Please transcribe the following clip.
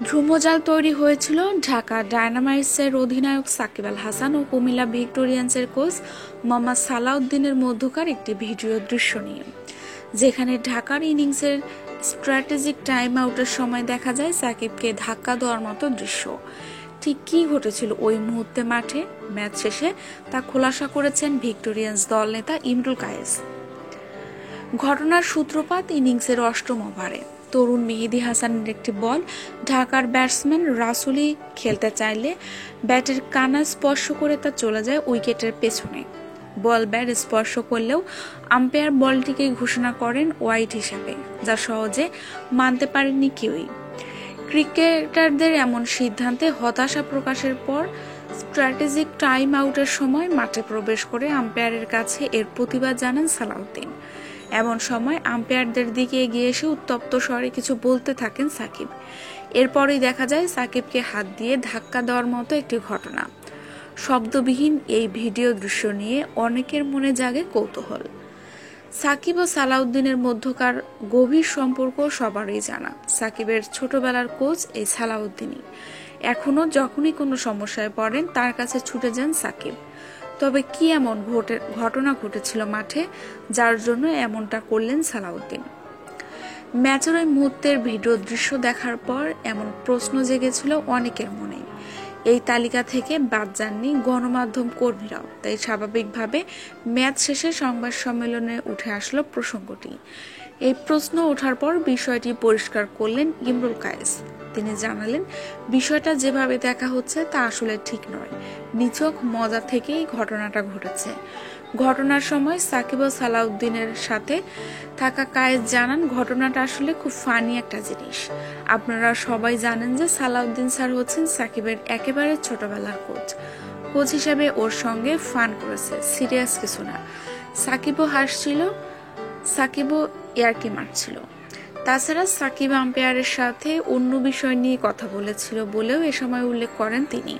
ধ্রুমজাল তৈরি হয়েছিল ঢাকা ডায়নামাইটসের অধিনায়ক সাকিব আল হাসান ও কুমিল্লা ভিক্টোরিয়ান্সের কোচ মোহাম্মদ সালাউদ্দিনের মধ্যকার একটি ভিডিও দৃশ্য নিয়ে, যেখানে ঢাকার ইনিংসের স্ট্র্যাটেজিক টাইম আউটের সময় দেখা যায় সাকিবকে ধাক্কা দেওয়ার মতো দৃশ্য। ঠিক কী ঘটেছিল ওই মুহূর্তে মাঠে, ম্যাচ শেষে তা খোলাসা করেছেন ভিক্টোরিয়ান্স দল নেতা ইমরুল কায়েস। ঘটনার সূত্রপাত ইনিংসের অষ্টম ওভারে তরুণ মেহেদী হাসানের একটি বল ঢাকার ব্যাটসম্যান রাসুলি খেলতে চাইলে ব্যাটের কানা স্পর্শ করে তা চলে যায় উইকেটের পেছনে। বল ব্যাট স্পর্শ করলেও আম্পায়ার বলটিকে ঘোষণা করেন ওয়াইড হিসাবে, যা সহজে মানতে পারেননি কেউই। ক্রিকেটারদের এমন সিদ্ধান্তে হতাশা প্রকাশের পর স্ট্র্যাটেজিক টাইম আউটের সময় মাঠে প্রবেশ করে আম্পায়ারের কাছে এর প্রতিবাদ জানান সালাউদ্দিন। এমন সময় আম্পায়ারদের দিকে এগিয়ে এসে উত্তপ্ত স্বরে কিছু বলতে থাকেন সাকিব। এরপরই দেখা যায় সাকিবকে হাত দিয়ে ধাক্কা দেওয়ার মতো একটি ঘটনা। শব্দবিহীন এই ভিডিও দৃশ্য নিয়ে অনেকের মনে জাগে কৌতূহল। সাকিব ও সালাউদ্দিনের মধ্যকার গভীর সম্পর্ক সবারই জানা। সাকিবের ছোটবেলার কোচ এই সালাউদ্দিনই। এখনও যখনই কোনো সমস্যায় পড়েন তার কাছে ছুটে যান সাকিব। তবে কি এমন ঘটনা ঘটেছিল মাঠে, যার জন্য এমনটা করলেন সালাউদ্দিন? ম্যাচের ওই মুহূর্তের ভিডিও দৃশ্য দেখার পর এমন প্রশ্ন জেগেছিল অনেকের মনে। এই তালিকা থেকে বাদ যাননি গণমাধ্যম কর্মীরাও, তাই স্বাভাবিকভাবে ম্যাচ শেষে সংবাদ সম্মেলনে উঠে আসলো প্রসঙ্গটি। এই প্রশ্ন ওঠার পর বিষয়টি পরিষ্কার করলেন ইমরুল কায়েস। তিনি জানালেন, বিষয়টা যেভাবে দেখা হচ্ছে তা আসলে ঠিক নয়। নিছক মজা থেকেই ঘটনাটা ঘটেছে। ঘটনার সময় সাকিব ও সালাউদ্দিনের সাথে থাকা কায়েস জানান, ঘটনাটা আসলে খুব ফানি একটা জিনিস। আপনারা সবাই জানেন যে সালাউদ্দিন স্যার হচ্ছেন সাকিবের একেবারে ছোটবেলার কোচ হিসেবে ওর সঙ্গে ফান করেছে, সিরিয়াস কিছু না। সাকিবও হাসছিল, সাকিবও ইয়ার্কি মারছিল। তাছাড়া সাকিব আম্পায়ারের সাথে অন্য বিষয় নিয়ে কথা বলেছিল বলেও এ সময় উল্লেখ করেন তিনি।